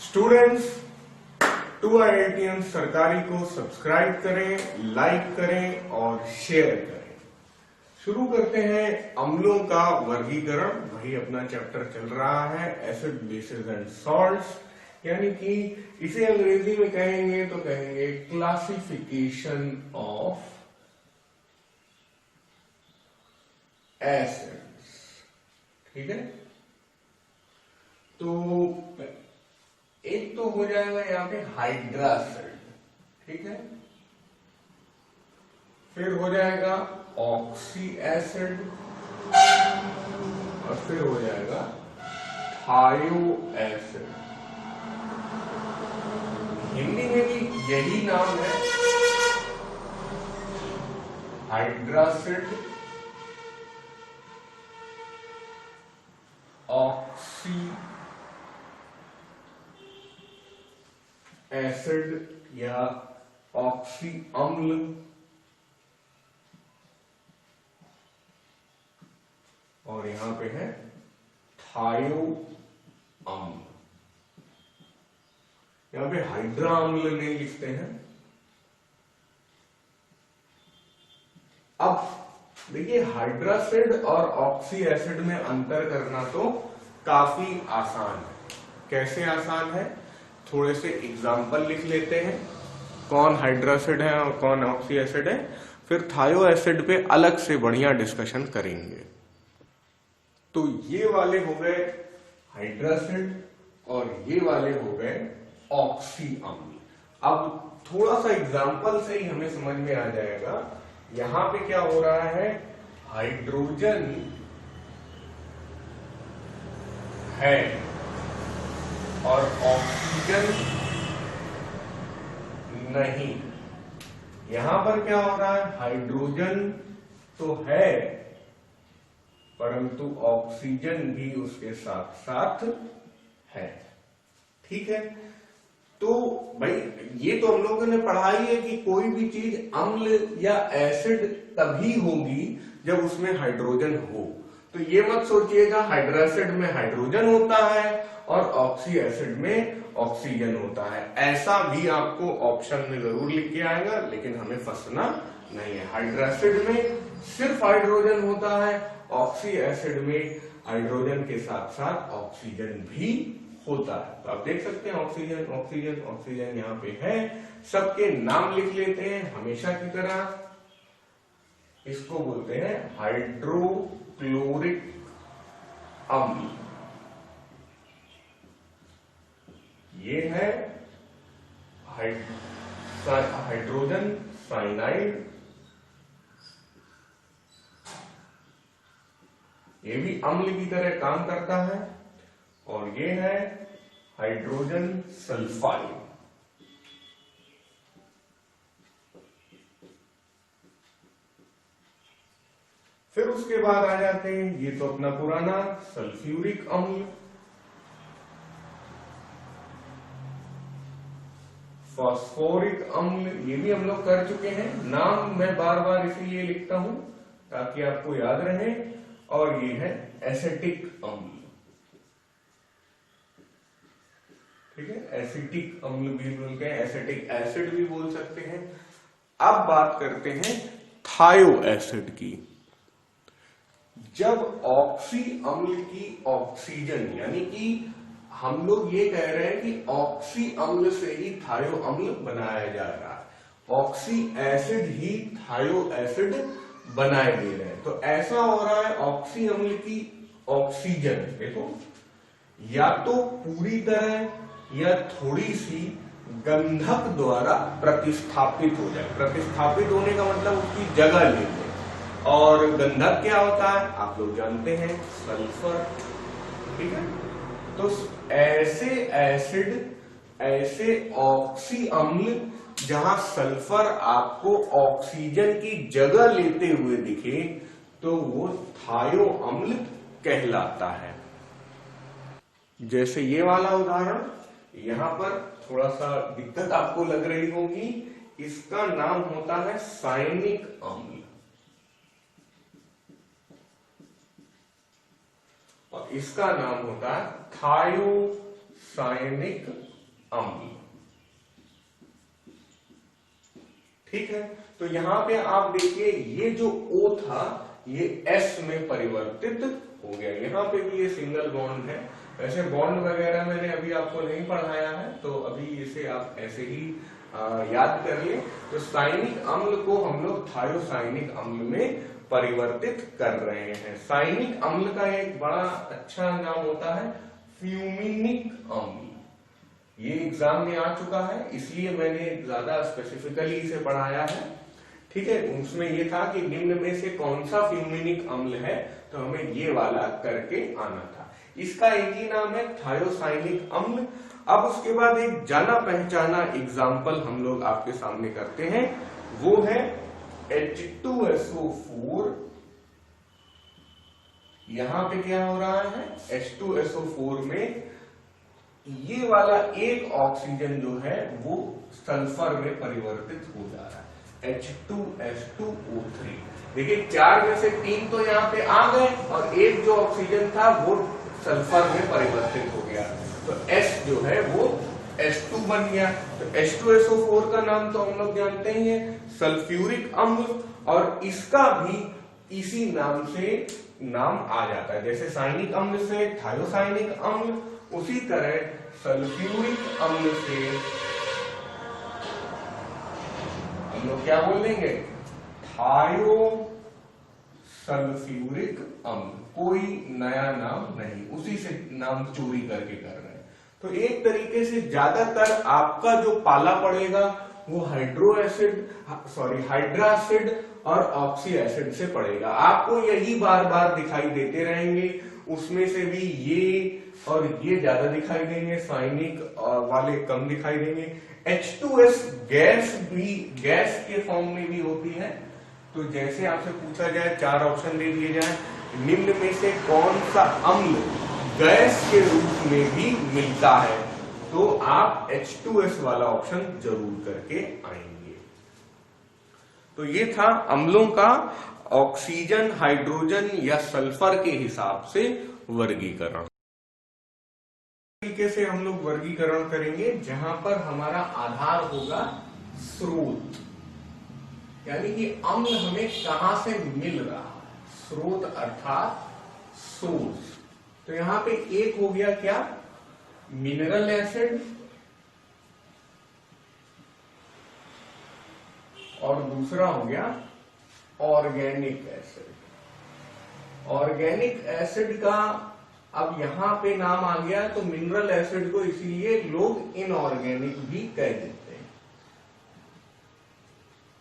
Students, 2IITM सरकारी को subscribe करें, लाइक करें और शेयर करें। शुरू करते हैं अम्लों का वर्गीकरण। वही अपना चैप्टर चल रहा है एसिड, बेसिस एंड सॉल्ट्स, यानी कि इसे अंग्रेजी में कहेंगे तो कहेंगे क्लासिफिकेशन ऑफ एसिड्स। ठीक है, तो एक तो हो जाएगा यहां पे हाइड्रासिड, ठीक है, फिर हो जाएगा ऑक्सी एसिड और फिर हो जाएगा थायो एसिड। हिंदी में भी यही नाम है, हाइड्रासिड, ऑक्सी एसिड या ऑक्सी अम्ल, और यहां पे है थायो अम्ल। यहां पे हाइड्रा अम्ल नहीं लिखते हैं। अब देखिए, हाइड्रासिड और ऑक्सी एसिड में अंतर करना तो काफी आसान है। कैसे आसान है, थोड़े से एग्जाम्पल लिख लेते हैं, कौन हाइड्रासिड है और कौन ऑक्सी एसिड है, फिर थायो एसिड पे अलग से बढ़िया डिस्कशन करेंगे। तो ये वाले हो गए हाइड्रासिड और ये वाले हो गए ऑक्सी अम्ल। अब थोड़ा सा एग्जाम्पल से ही हमें समझ में आ जाएगा यहां पे क्या हो रहा है। हाइड्रोजन है और ऑक्सीजन नहीं। यहां पर क्या हो रहा है, हाइड्रोजन तो है परंतु ऑक्सीजन भी उसके साथ साथ है। ठीक है, तो भाई ये तो हम लोगों ने पढ़ा ही है कि कोई भी चीज अम्ल या एसिड तभी होगी जब उसमें हाइड्रोजन हो। तो ये मत सोचिएगा हाइड्रासिड में हाइड्रोजन होता है और ऑक्सी एसिड में ऑक्सीजन होता है, ऐसा भी आपको ऑप्शन में जरूर लिख के आएगा, लेकिन हमें फंसना नहीं है। हाइड्रासिड में सिर्फ हाइड्रोजन होता है, ऑक्सी एसिड में हाइड्रोजन के साथ साथ ऑक्सीजन भी होता है। तो आप देख सकते हैं ऑक्सीजन ऑक्सीजन ऑक्सीजन यहां पे है। सबके नाम लिख लेते हैं हमेशा की तरह। इसको बोलते हैं हाइड्रोक्लोरिक अम्ल, ये है हाइड्रोजन साइनाइड, ये भी अम्ल की तरह काम करता है, और ये है हाइड्रोजन सल्फाइड। फिर उसके बाद आ जाते हैं, ये तो अपना पुराना सल्फ्यूरिक अम्ल, फास्फोरिक अम्ल, ये भी हम लोग कर चुके हैं। नाम मैं बार बार इसीलिए लिखता हूं ताकि आपको याद रहे। और ये है एसिटिक अम्ल, ठीक है, एसिटिक अम्ल भी बोलते हैं, एसिटिक एसिड भी बोल सकते हैं। अब बात करते हैं थायो एसिड की। जब ऑक्सी अम्ल की ऑक्सीजन, यानी कि हम लोग ये कह रहे हैं कि ऑक्सी अम्ल से ही थायो अम्ल बनाया जा रहा है, ऑक्सी एसिड ही थायो एसिड बनाए दे रहे हैं। तो ऐसा हो रहा है ऑक्सी अम्ल की ऑक्सीजन देखो या तो पूरी तरह या थोड़ी सी गंधक द्वारा प्रतिस्थापित हो जाए। प्रतिस्थापित होने का मतलब उसकी जगह ले ले। और गंधक क्या होता है आप लोग जानते हैं, सल्फर। ठीक है, तो ऐसे एसिड, ऐसे ऑक्सी अम्ल जहां सल्फर आपको ऑक्सीजन की जगह लेते हुए दिखे तो वो थायो अम्ल कहलाता है। जैसे ये वाला उदाहरण, यहां पर थोड़ा सा दिक्कत आपको लग रही होगी, इसका नाम होता है साइनिक अम्ल और इसका नाम होता है थायोसाइनिक अम्ल। ठीक है, तो यहां पे आप देखिए ये जो O था ये S में परिवर्तित हो गया। यहां पे भी ये सिंगल बॉन्ड है। वैसे बॉन्ड वगैरह मैंने अभी आपको नहीं पढ़ाया है, तो अभी इसे आप ऐसे ही याद कर लिए। तो साइनिक अम्ल को हम लोग थायोसाइनिक अम्ल में परिवर्तित कर रहे हैं। साइनिक अम्ल का एक बड़ा अच्छा नाम होता है फ्यूमिनिक अम्ल। ये एग्जाम में आ चुका है, इसलिए मैंने ज्यादा स्पेसिफिकली इसे पढ़ाया है। ठीक है, उसमें ये था कि निम्न में से कौन सा फ्यूमिनिक अम्ल है, तो हमें ये वाला करके आना था। इसका एक ही नाम है थायोसाइनिक अम्ल। अब उसके बाद एक जाना पहचाना एग्जाम्पल हम लोग आपके सामने करते हैं, वो है H2SO4। यहां पे क्या हो रहा है, H2SO4 में ये वाला एक ऑक्सीजन जो है वो सल्फर में परिवर्तित हो जा रहा है, H2S2O3। देखिए 4 में से 3 तो यहाँ पे आ गए और एक जो ऑक्सीजन था वो सल्फर में परिवर्तित हो गया, तो S जो है वो H2 बन गया। तो H2SO4 का नाम तो हम लोग जानते ही हैं, सल्फ्यूरिक अम्ल, और इसका भी इसी नाम से नाम आ जाता है। जैसे साइनिक अम्ल से थायोसाइनिक अम्ल, उसी तरह सल्फ्यूरिक अम्ल से हम लोग क्या बोल देंगे, थायो सल्फ्यूरिक अम्ल। कोई नया नाम नहीं, उसी से नाम चोरी करके कर रहे हैं। तो एक तरीके से ज्यादातर आपका जो पाला पड़ेगा वो हाइड्रासिड और ऑक्सी एसिड से पड़ेगा। आपको यही बार बार दिखाई देते रहेंगे, उसमें से भी ये और ये ज्यादा दिखाई देंगे, साइनिक वाले कम दिखाई देंगे। H2S गैस भी गैस के फॉर्म में भी होती है। तो जैसे आपसे पूछा जाए, 4 ऑप्शन दे दिए जाए, निम्न में से कौन सा अम्ल गैस के रूप में भी मिलता है, तो आप H2S वाला ऑप्शन जरूर करके आएंगे। तो ये था अम्लों का ऑक्सीजन, हाइड्रोजन या सल्फर के हिसाब से वर्गीकरण। तरीके से हम लोग वर्गीकरण करेंगे जहां पर हमारा आधार होगा स्रोत, यानी कि अम्ल हमें कहां से मिल रहा है, स्रोत अर्थात सोर्स। तो यहां पे एक हो गया क्या, मिनरल एसिड, और दूसरा हो गया ऑर्गेनिक एसिड। ऑर्गेनिक एसिड का अब यहां पे नाम आ गया, तो मिनरल एसिड को इसीलिए लोग इनऑर्गेनिक भी कह देते हैं।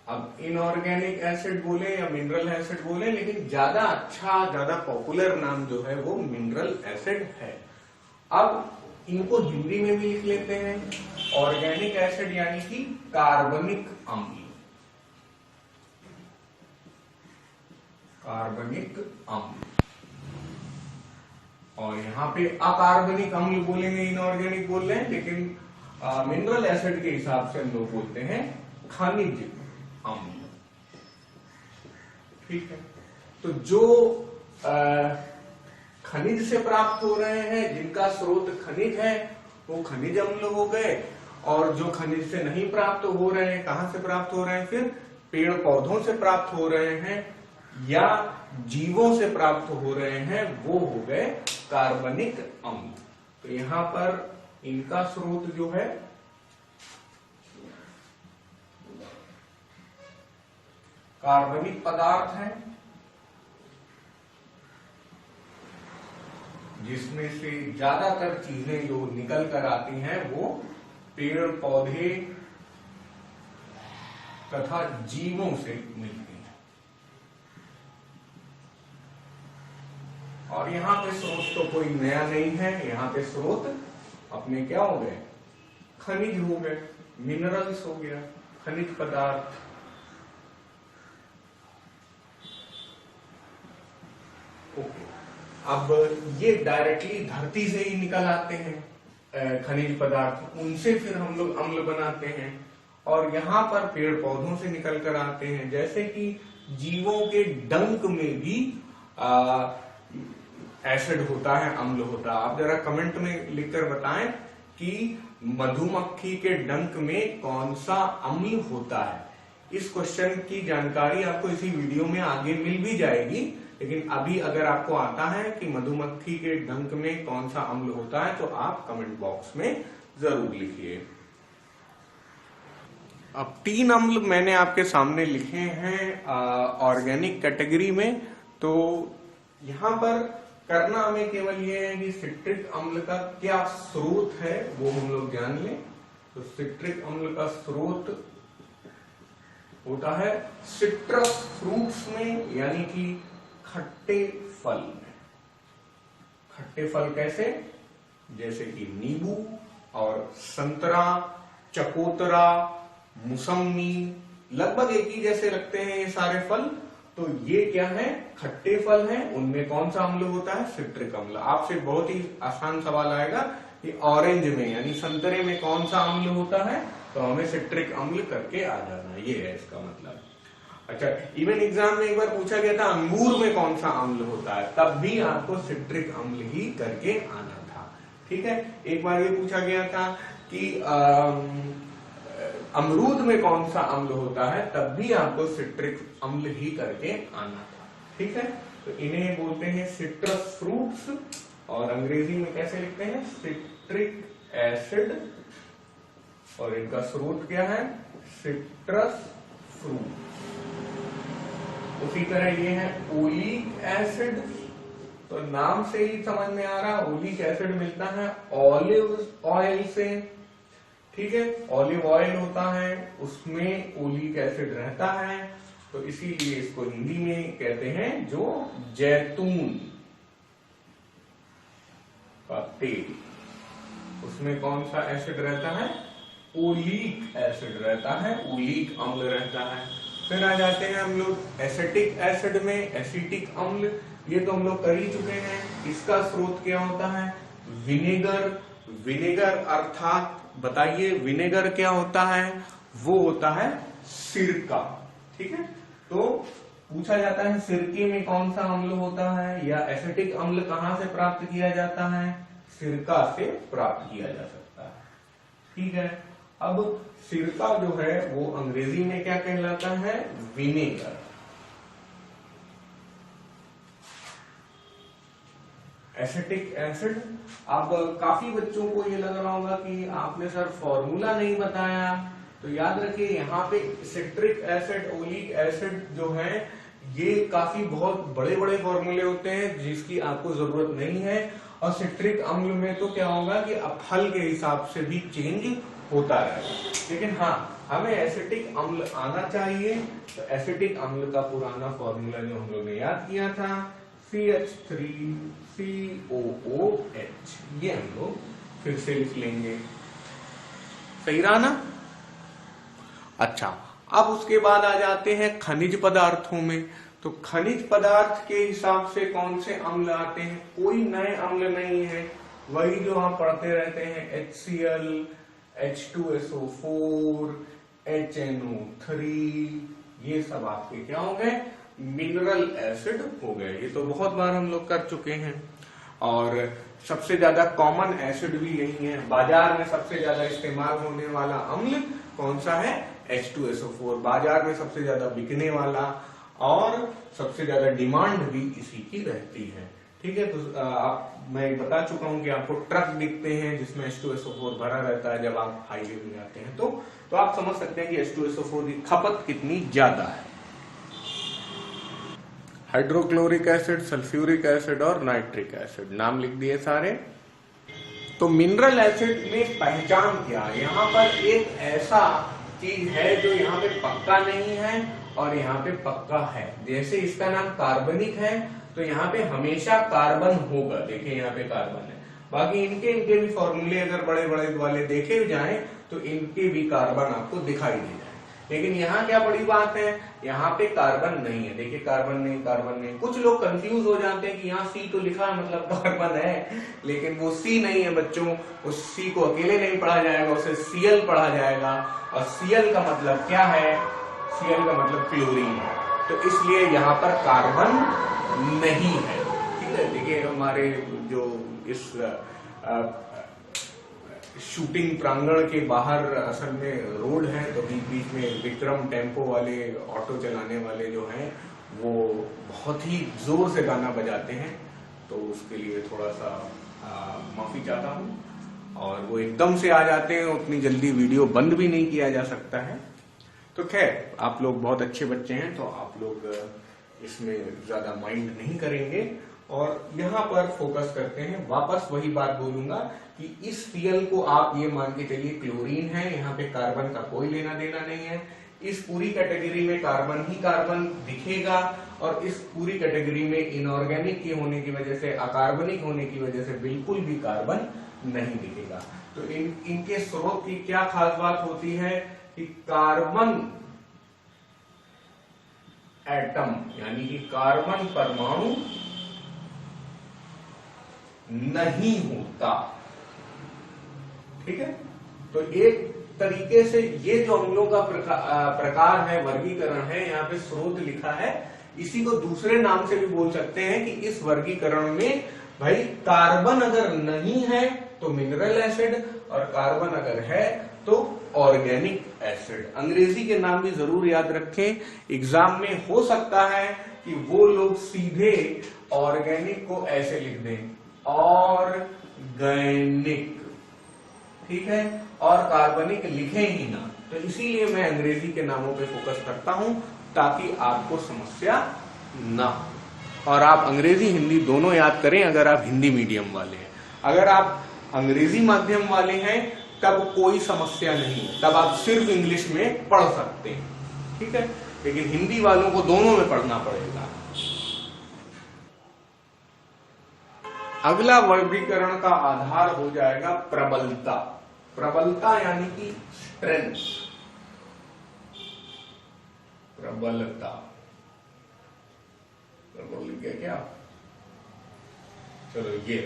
अब इनऑर्गेनिक एसिड बोले या मिनरल एसिड बोले, लेकिन ज्यादा अच्छा, ज्यादा पॉपुलर नाम जो है वो मिनरल एसिड है। अब इनको हिंदी में भी लिख लेते हैं, ऑर्गेनिक एसिड यानी कि कार्बनिक अम्ल। कार्बनिक अम्ल, और यहाँ पे अकार्बनिक अम्ल बोलेंगे, इनऑर्गेनिक बोल रहे हैं, लेकिन मिनरल एसिड के हिसाब से हम लोग बोलते हैं खनिज अम्ल। ठीक है, तो जो खनिज से प्राप्त हो रहे हैं, जिनका स्रोत खनिज है, वो खनिज अम्ल हो गए। और जो खनिज से नहीं प्राप्त हो रहे हैं, कहां से प्राप्त हो रहे हैं, फिर पेड़ पौधों से प्राप्त हो रहे हैं या जीवों से प्राप्त हो रहे हैं, वो हो गए कार्बनिक अम्ल। तो यहां पर इनका स्रोत जो है कार्बनिक पदार्थ है, जिसमें से ज्यादातर चीजें जो निकल कर आती हैं वो पेड़ पौधे तथा जीवों से मिलती हैं। और यहाँ पे स्रोत तो कोई नया नहीं है, यहाँ पे स्रोत अपने क्या हो गए, खनिज हो गए, मिनरल्स हो गया, खनिज पदार्थ। ओके, अब ये डायरेक्टली धरती से ही निकल आते हैं खनिज पदार्थ, उनसे फिर हम लोग अम्ल बनाते हैं। और यहाँ पर पेड़ पौधों से निकल कर आते हैं, जैसे कि जीवों के डंक में भी एसिड होता है, अम्ल होता है। आप जरा कमेंट में लिखकर बताएं कि मधुमक्खी के डंक में कौन सा अम्ल होता है। इस क्वेश्चन की जानकारी आपको इसी वीडियो में आगे मिल भी जाएगी, लेकिन अभी अगर आपको आता है कि मधुमक्खी के डंक में कौन सा अम्ल होता है तो आप कमेंट बॉक्स में जरूर लिखिए। अब 3 अम्ल मैंने आपके सामने लिखे हैं ऑर्गेनिक कैटेगरी में। तो यहां पर करना हमें केवल ये है कि सिट्रिक अम्ल का क्या स्रोत है वो हम लोग जान लें। तो सिट्रिक अम्ल का स्रोत होता है सिट्रस फ्रूट्स में, यानी कि खट्टे फल में। खट्टे फल कैसे? जैसे कि नींबू और संतरा, चकोतरा, मौसमी, लगभग एक ही जैसे लगते हैं ये सारे फल। तो ये क्या है? खट्टे फल हैं। उनमें कौन सा अम्ल होता है? सिट्रिक अम्ल। आपसे बहुत ही आसान सवाल आएगा कि ऑरेंज में यानी संतरे में कौन सा अम्ल होता है, तो हमें सिट्रिक अम्ल करके आ जाना, ये है इसका मतलब। अच्छा, इवन एग्जाम में एक बार पूछा गया था अंगूर में कौन सा अम्ल होता है, तब भी आपको सिट्रिक अम्ल ही करके आना था। ठीक है, एक बार ये पूछा गया था कि अमरूद में कौन सा अम्ल होता है, तब भी आपको सिट्रिक अम्ल ही करके आना था। ठीक है, तो इन्हें बोलते हैं सिट्रस फ्रूट्स, और अंग्रेजी में कैसे लिखते हैं? सिट्रिक एसिड, और इनका स्रोत क्या है? Citrus fruit. उसी तरह ये है ओलिक एसिड, तो नाम से ही समझ में आ रहा, ओलिक एसिड मिलता है ऑलिव ऑयल से। ठीक है, ऑलिव ऑयल होता है, उसमें ओलिक एसिड रहता है, तो इसीलिए इसको हिंदी में कहते हैं जो जैतून का तेल, उसमें कौन सा एसिड रहता है? ओलिक एसिड रहता है, ओलिक अम्ल रहता है। फिर आ जाते हैं हम लोग एसिटिक एसिड में, एसिटिक अम्ल, ये तो हम लोग कर ही चुके हैं। इसका स्रोत क्या होता है? विनेगर। विनेगर अर्थात बताइए विनेगर क्या होता है? वो होता है सिरका। ठीक है, तो पूछा जाता है सिरके में कौन सा अम्ल होता है, या एसिटिक अम्ल कहां से प्राप्त किया जाता है? सिरका से प्राप्त किया जा सकता है। ठीक है, अब सिरका जो है वो अंग्रेजी में क्या कहलाता है? विनेगर। एसिटिक एसिड, अब काफी बच्चों को ये लग रहा होगा कि आपने सर फॉर्मूला नहीं बताया, तो याद रखिए यहाँ पे सिट्रिक एसिड, ओलिक एसिड जो है ये काफी बहुत बड़े बड़े फॉर्मूले होते हैं जिसकी आपको जरूरत नहीं है। और सिट्रिक अम्ल में तो क्या होगा कि अब फल के हिसाब से भी चेंज होता रहेगा, लेकिन हाँ हमें एसिटिक अम्ल आना चाहिए। तो एसिटिक अम्ल का पुराना फॉर्मूला जो हम लोग ने याद किया था CH3COOH, ये हम लोग फिर से लिख लेंगे, सही रहा ना? अच्छा, अब उसके बाद आ जाते हैं खनिज पदार्थों में। तो खनिज पदार्थ के हिसाब से कौन से अम्ल आते हैं? कोई नए अम्ल नहीं है, वही जो हम पढ़ते रहते हैं, HCl, H2SO4, HNO3, ये सब आपके क्या हो गए? मिनरल एसिड हो गए। ये तो बहुत बार हम लोग कर चुके हैं, और सबसे ज्यादा कॉमन एसिड भी यही है। बाजार में सबसे ज्यादा इस्तेमाल होने वाला अम्ल कौन सा है? H2SO4, बाजार में सबसे ज्यादा बिकने वाला, और सबसे ज्यादा डिमांड भी इसी की रहती है। ठीक है, तो मैं बता चुका हूं कि आपको ट्रक दिखते हैं जिसमें H2SO4 भरा रहता है जब आप हाईवे में जाते हैं, तो आप समझ सकते हैं कि H2SO4 की खपत कितनी ज्यादा है। हाइड्रोक्लोरिक एसिड, सल्फ्यूरिक एसिड और नाइट्रिक एसिड, नाम लिख दिए सारे। तो मिनरल एसिड में पहचान क्या है? यहाँ पर एक ऐसा चीज है जो यहाँ पे पक्का नहीं है और यहाँ पे पक्का है। जैसे इसका नाम कार्बनिक है, तो यहाँ पे हमेशा कार्बन होगा। देखिए यहाँ पे कार्बन है, बाकी इनके भी फॉर्मूले अगर बड़े बड़े वाले देखे जाएं तो इनके भी कार्बन आपको दिखाई दे जाए। लेकिन यहाँ क्या बड़ी बात है, यहाँ पे कार्बन नहीं है। देखिए कार्बन नहीं, कार्बन नहीं। कुछ लोग कंफ्यूज हो जाते हैं कि यहाँ C तो लिखा है मतलब कार्बन है, लेकिन वो C नहीं है बच्चों। उस C को अकेले नहीं पढ़ा जाएगा, उसे Cl पढ़ा जाएगा। और Cl का मतलब क्या है? Cl का मतलब क्लोरीन है, तो इसलिए यहाँ पर कार्बन नहीं है। ठीक है, देखिए हमारे जो इस शूटिंग प्रांगण के बाहर असल में रोड है, तो बीच बीच में विक्रम टेम्पो वाले ऑटो चलाने वाले जो हैं वो बहुत ही जोर से गाना बजाते हैं, तो उसके लिए थोड़ा सा माफी चाहता हूँ। और वो एकदम से आ जाते हैं, उतनी जल्दी वीडियो बंद भी नहीं किया जा सकता है। तो खैर, आप लोग बहुत अच्छे बच्चे हैं, तो आप लोग इसमें ज्यादा माइंड नहीं करेंगे और यहाँ पर फोकस करते हैं। वापस वही बात बोलूंगा कि इस Cl को आप ये मान के चलिए क्लोरीन है, यहाँ पे कार्बन का कोई लेना देना नहीं है। इस पूरी कैटेगरी में कार्बन ही कार्बन दिखेगा और इस पूरी कैटेगरी में इनऑर्गेनिक के होने की वजह से, अकार्बनिक होने की वजह से बिल्कुल भी कार्बन नहीं दिखेगा। तो इनके स्रोत की क्या खास बात होती है कि कार्बन एटम यानी कि कार्बन परमाणु नहीं होता। ठीक है, तो एक तरीके से ये जो अम्लों का प्रकार है, वर्गीकरण है, यहाँ पे स्रोत लिखा है, इसी को दूसरे नाम से भी बोल सकते हैं कि इस वर्गीकरण में भाई कार्बन अगर नहीं है तो मिनरल एसिड और कार्बन अगर है तो ऑर्गेनिक एसिड। अंग्रेजी के नाम भी जरूर याद रखें, एग्जाम में हो सकता है कि वो लोग सीधे ऑर्गेनिक को ऐसे लिख दें, ऑर्गेनिक, ठीक है, और कार्बनिक लिखे ही ना। तो इसीलिए मैं अंग्रेजी के नामों पे फोकस करता हूं ताकि आपको समस्या ना हो। और आप अंग्रेजी हिंदी दोनों याद करें अगर आप हिंदी मीडियम वाले हैं। अगर आप अंग्रेजी माध्यम वाले हैं तब कोई समस्या नहीं है, तब आप सिर्फ इंग्लिश में पढ़ सकते हैं, ठीक है, लेकिन हिंदी वालों को दोनों में पढ़ना पड़ेगा। अगला वर्गीकरण का आधार हो जाएगा प्रबलता। प्रबलता यानी कि स्ट्रेंथ, प्रबलता, प्रबल लिख गया क्या, चलो ये,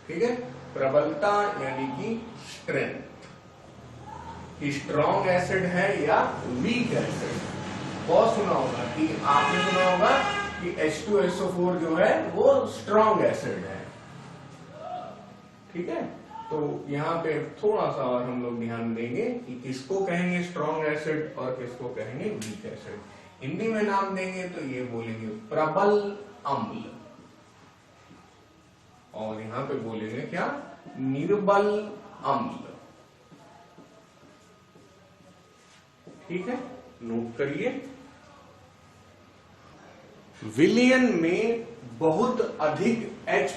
ठीक है, प्रबलता यानी कि स्ट्रेंथ, कि स्ट्रॉन्ग एसिड है या वीक एसिड। बहुत सुना होगा कि आपने सुना होगा कि H2SO4 जो है वो स्ट्रॉन्ग एसिड है, ठीक है। तो यहाँ पे थोड़ा सा और हम लोग ध्यान देंगे कि किसको कहेंगे स्ट्रॉन्ग एसिड और किसको कहेंगे वीक एसिड। हिंदी में नाम देंगे तो ये बोलेंगे प्रबल अम्ल, और यहाँ पे बोलेंगे क्या, निर्बल अम्ल, ठीक है, नोट करिए। विलयन में बहुत अधिक H+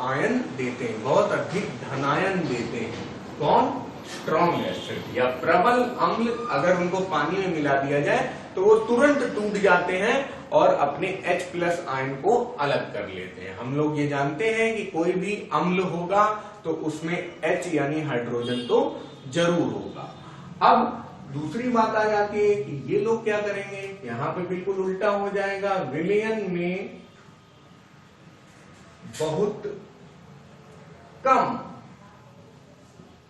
आयन देते हैं, बहुत अधिक धनायन देते हैं, कौन, स्ट्रॉन्ग एसिड या प्रबल अम्ल। अगर उनको पानी में मिला दिया जाए तो वो तुरंत टूट जाते हैं और अपने H+ आयन को अलग कर लेते हैं। हम लोग ये जानते हैं कि कोई भी अम्ल होगा तो उसमें H यानी हाइड्रोजन तो जरूर होगा। अब दूसरी बात आ जाती है कि ये लोग क्या करेंगे, यहां पे बिल्कुल उल्टा हो जाएगा। विलयन में बहुत कम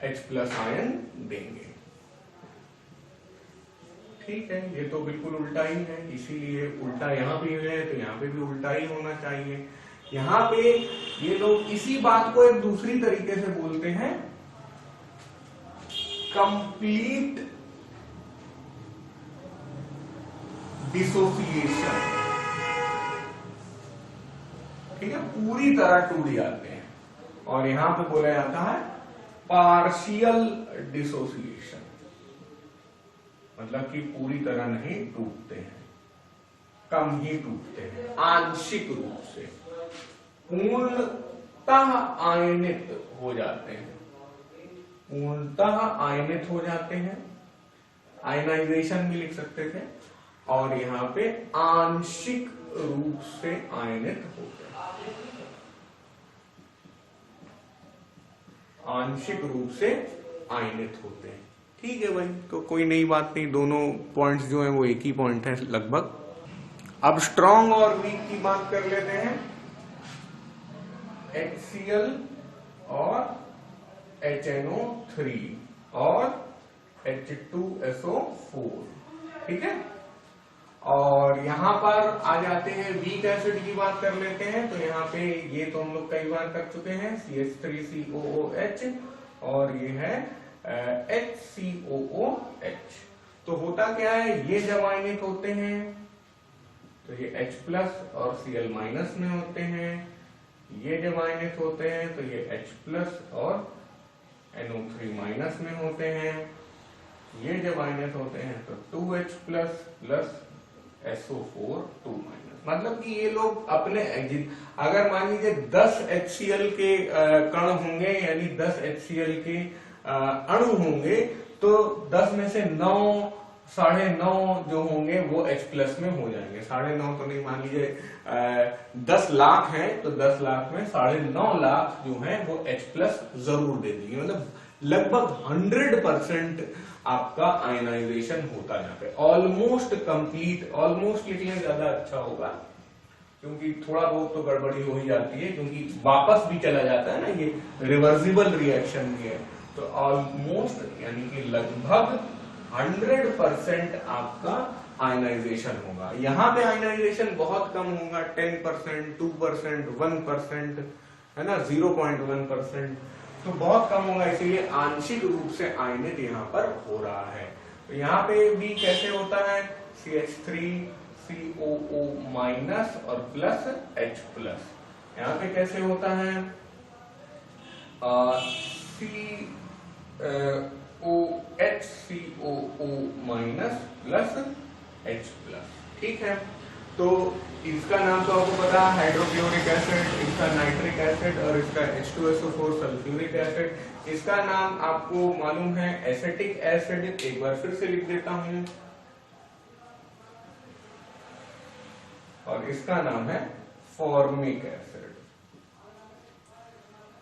H+ आयन देंगे, ठीक है, ये तो बिल्कुल उल्टा ही है, इसीलिए उल्टा यहां भी है तो यहां पे भी उल्टा ही होना चाहिए। यहां पे ये लोग इसी बात को एक दूसरी तरीके से बोलते हैं, कंप्लीट डिसोसिएशन, ठीक है, पूरी तरह टूट जाते हैं। और यहां पे बोला जाता है पार्शियल डिसोसिएशन, मतलब कि पूरी तरह नहीं टूटते हैं, कम ही टूटते हैं, आंशिक रूप से, पूर्णतः आयनित हो जाते हैं, पूर्णतः आयनित हो जाते हैं, आयनाइजेशन भी लिख सकते थे, और यहाँ पे आंशिक रूप से आयनित होते हैं, आंशिक रूप से आयनित होते हैं, ठीक है भाई। तो कोई नई बात नहीं, दोनों पॉइंट्स जो हैं वो एक ही पॉइंट है लगभग। अब स्ट्रॉन्ग और वीक की बात कर लेते हैं। HCl और HNO3 और H2SO4, ठीक है। और यहां पर आ जाते हैं वीक एसिड की बात कर लेते हैं। तो यहाँ पे ये तो हम लोग कई बार कर चुके हैं, CH3COOH और ये है HCOOH। तो होता क्या है, ये जब आयनित होते हैं तो ये H प्लस और Cl माइनस में होते हैं, ये जब आयनित होते हैं तो ये H प्लस और NO3 माइनस में होते हैं, ये जब आयनित होते हैं तो 2H plus plus SO4 2 minus. मतलब कि ये लोग अपने अगर मान लीजिए 10 HCl के कण होंगे, यानी 10 HCl के अणु होंगे, तो 10 में से 9 9.5 जो होंगे वो H प्लस में हो जाएंगे। 9.5 तो नहीं, मान लीजिए 10 लाख हैं तो 10 लाख में 9.5 लाख जो हैं वो H प्लस जरूर दे देंगे। मतलब लगभग 100% आपका आयनाइजेशन होता है यहाँ पे, ऑलमोस्ट कंप्लीट। ऑलमोस्ट लिखने ज्यादा अच्छा होगा, क्योंकि थोड़ा बहुत तो गड़बड़ी हो ही जाती है, क्योंकि वापस भी चला जाता है ना, ये रिवर्सिबल रिएक्शन भी है। तो ऑलमोस्ट यानी कि लगभग 100% आपका आयनाइजेशन होगा। यहाँ पे आयनाइजेशन बहुत कम होगा, 10%, 2%, 1%, है ना, 0.1%, तो बहुत कम होगा। इसीलिए आंशिक रूप से आयनित यहाँ पर हो रहा है। तो यहाँ पे भी कैसे होता है, CH3COO माइनस और प्लस H प्लस। यहाँ पे कैसे होता है, COHCOO minus plus H plus. ठीक है, तो इसका नाम तो आपको पता है हाइड्रोक्लोरिक एसिड, इसका नाइट्रिक एसिड और इसका H2SO4 सल्फ्यूरिक एसिड। इसका नाम आपको मालूम है एसिटिक एसिड। एक बार फिर से लिख देता हूं, और इसका नाम है फॉर्मिक एसिड।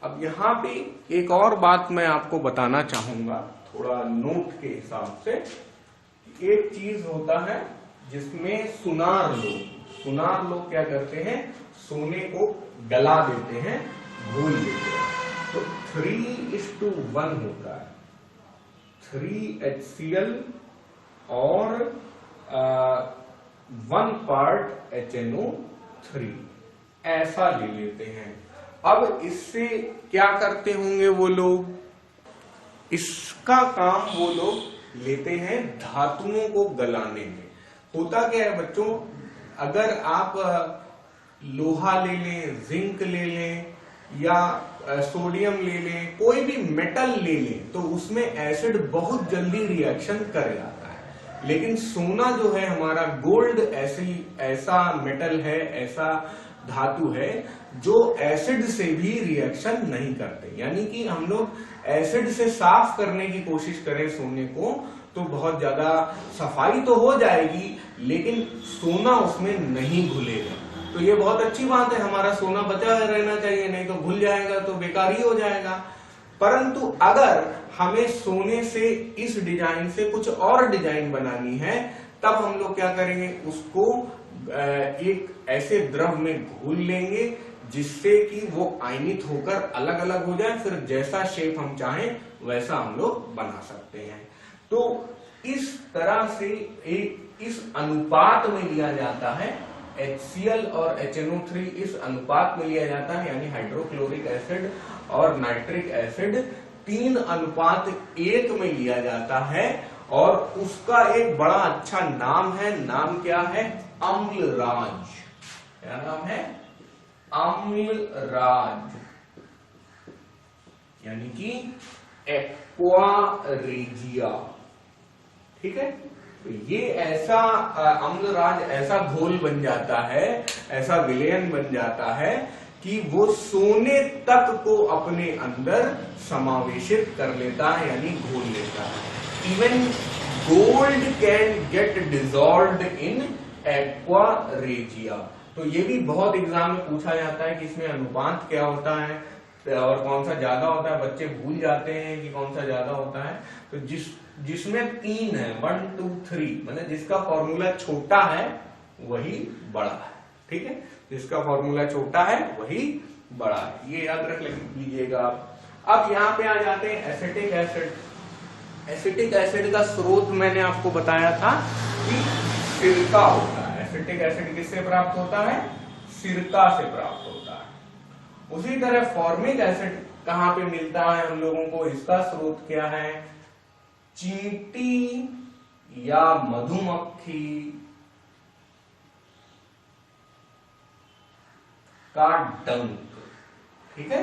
अब यहां पे एक और बात मैं आपको बताना चाहूंगा, थोड़ा नोट के हिसाब से। एक चीज होता है जिसमें सुनार लोग क्या करते हैं, सोने को गला देते हैं, घोल देते हैं। तो 3:1 होता है, 3 HCl और 1 पार्ट HNO3 ऐसा ले लेते हैं। अब इससे क्या करते होंगे वो लोग, इसका काम वो लोग लेते हैं धातुओं को गलाने में। होता क्या है बच्चों, अगर आप लोहा ले लें, जिंक ले लें या सोडियम ले लें, कोई भी मेटल ले लें, तो उसमें एसिड बहुत जल्दी रिएक्शन कर जाता है। लेकिन सोना जो है हमारा, गोल्ड ऐसा मेटल है, ऐसा धातु है जो एसिड से भी रिएक्शन नहीं करते। यानी कि हम लोग एसिड से साफ करने की कोशिश करें सोने को तो बहुत ज्यादा सफाई तो हो जाएगी, लेकिन सोना उसमें नहीं घुलेगा। तो ये बहुत अच्छी बात है, हमारा सोना बचा रहना चाहिए, नहीं तो घुल जाएगा तो बेकार ही हो जाएगा। परंतु अगर हमें सोने से इस डिजाइन से कुछ और डिजाइन बनानी है, तब हम लोग क्या करेंगे, उसको एक ऐसे द्रव में घोल लेंगे जिससे कि वो आयनित होकर अलग अलग हो जाए, फिर जैसा शेप हम चाहें वैसा हम लोग बना सकते हैं। तो इस तरह से इस अनुपात में लिया जाता है HCl और HNO3, इस अनुपात में लिया जाता है, यानी हाइड्रोक्लोरिक एसिड और नाइट्रिक एसिड 3:1 में लिया जाता है। और उसका एक बड़ा अच्छा नाम है, नाम क्या है, अम्लराज। क्या नाम है, अम्लराज, यानी कि एक्वा रेजिया। ठीक है, तो ये ऐसा अम्लराज ऐसा घोल बन जाता है, ऐसा विलयन बन जाता है कि वो सोने तक को अपने अंदर समावेशित कर लेता है, यानी घोल लेता है। Even gold can get dissolved in aqua regia. तो ये भी बहुत एग्जाम में पूछा जाता है कि इसमें अनुपात क्या होता है और कौन सा ज्यादा होता है। बच्चे भूल जाते हैं कि कौन सा ज्यादा होता है। तो जिसमें 3 है, 1, 2, 3, मतलब जिसका फॉर्मूला छोटा है वही बड़ा है। ठीक है, जिसका फॉर्मूला छोटा है वही बड़ा है, ये याद रख लीजिएगा आप। अब यहाँ पे आ जाते हैं एसिटिक एसिड। एसिटिक एसिड का स्रोत मैंने आपको बताया था कि सिरका होता है। एसिटिक एसिड किससे प्राप्त होता है, सिरका से प्राप्त होता है। उसी तरह फॉर्मिक एसिड कहां पे मिलता है हम लोगों को, इसका स्रोत क्या है, चींटी या मधुमक्खी का डंक। ठीक है,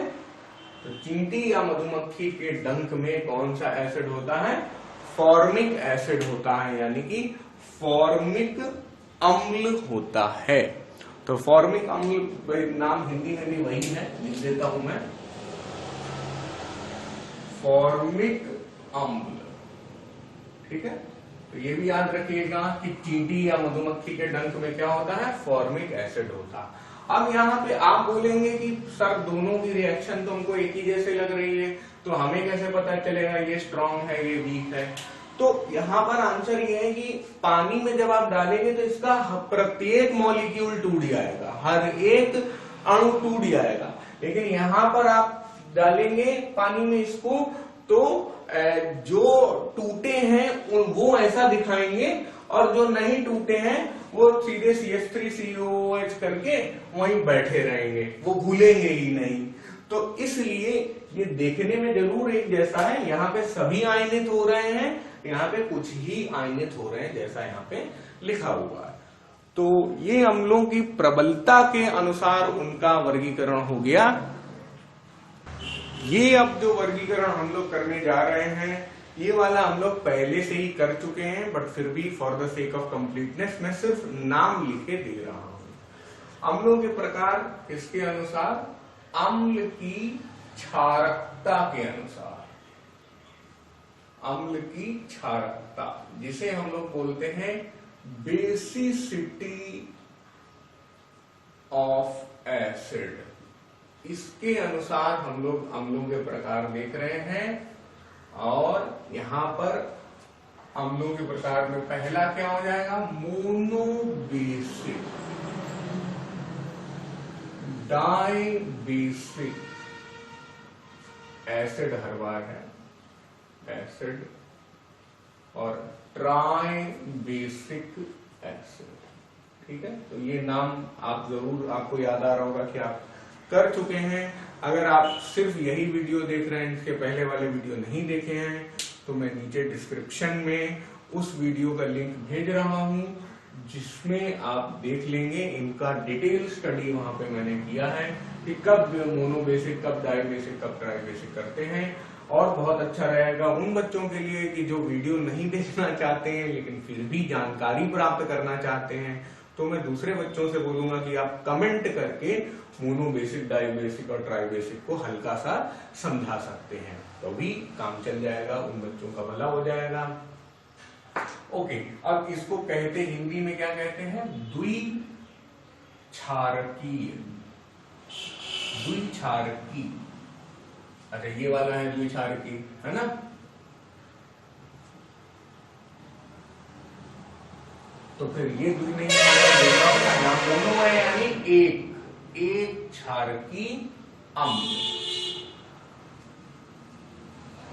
तो चींटी या मधुमक्खी के डंक में कौन सा एसिड होता है, फॉर्मिक एसिड होता है, यानी कि फॉर्मिक अम्ल होता है। तो फॉर्मिक अम्ल नाम हिंदी में भी वही है, लिख देता हूं मैं, फॉर्मिक अम्ल। ठीक है, तो ये भी याद रखिएगा कि चींटी या मधुमक्खी के डंक में क्या होता है, फॉर्मिक एसिड होता है। अब यहाँ पे आप बोलेंगे कि सर दोनों की रिएक्शन तो हमको एक ही जैसे लग रही है, तो हमें कैसे पता चलेगा ये स्ट्रांग है ये वीक है। तो यहाँ पर आंसर ये है कि पानी में जब आप डालेंगे तो इसका प्रत्येक मॉलिक्यूल टूट जाएगा, हर एक अणु टूट जाएगा। लेकिन यहाँ पर आप डालेंगे पानी में इसको तो जो टूटे हैं वो ऐसा दिखाएंगे, और जो नहीं टूटे हैं वो सीधे CH3COOH करके वहीं बैठे रहेंगे, वो भूलेंगे ही नहीं। तो इसलिए ये देखने में जरूर एक जैसा है, यहाँ पे सभी आयनित हो रहे हैं, यहाँ पे कुछ ही आयनित हो रहे हैं जैसा यहाँ पे लिखा हुआ है। तो ये अम्लों की प्रबलता के अनुसार उनका वर्गीकरण हो गया। ये अब जो वर्गीकरण हम लोग करने जा रहे हैं ये वाला हम लोग पहले से ही कर चुके हैं, बट फिर भी for the sake of completeness मैं सिर्फ नाम लिखे दे रहा हूं। अम्लों के प्रकार किसके अनुसार, अम्ल की क्षारकता के अनुसार, अम्ल की क्षारकता, जिसे हम लोग बोलते हैं बेसिसिटी ऑफ एसिड, इसके अनुसार हम लोग अम्लों के प्रकार देख रहे हैं। और यहां पर अम्लों के प्रकार में पहला क्या हो जाएगा, मोनोबेसिक, डाइबेसिक एसिड हर बार है एसिड, और ट्राइबेसिक एसिड। ठीक है, तो ये नाम आप जरूर, आपको याद आ रहा होगा कि आप कर चुके हैं। अगर आप सिर्फ यही वीडियो देख रहे हैं, इसके पहले वाले वीडियो नहीं देखे हैं, तो मैं नीचे डिस्क्रिप्शन में उस वीडियो का लिंक भेज रहा हूं, जिसमें आप देख लेंगे। इनका डिटेल स्टडी वहां पे मैंने किया है कि कब मोनोबेसिक, कब डाइबेसिक, कब ट्राइबेसिक करते हैं। और बहुत अच्छा रहेगा उन बच्चों के लिए कि जो वीडियो नहीं देखना चाहते हैं लेकिन फिर भी जानकारी प्राप्त करना चाहते हैं, तो मैं दूसरे बच्चों से बोलूंगा कि आप कमेंट करके मोनोबेसिक, डाइबेसिक और ट्राइबेसिक को हल्का सा समझा सकते हैं, तो भी काम चल जाएगा, उन बच्चों का भला हो जाएगा। ओके, अब इसको कहते हिंदी में क्या कहते हैं, द्विक्षारकीय, द्विक्षारकी। अच्छा, ये वाला है द्विक्षारकी, है ना। तो फिर ये द्वि नहीं है, नाम दोनों है, यानी एक क्षारकी अम्ल,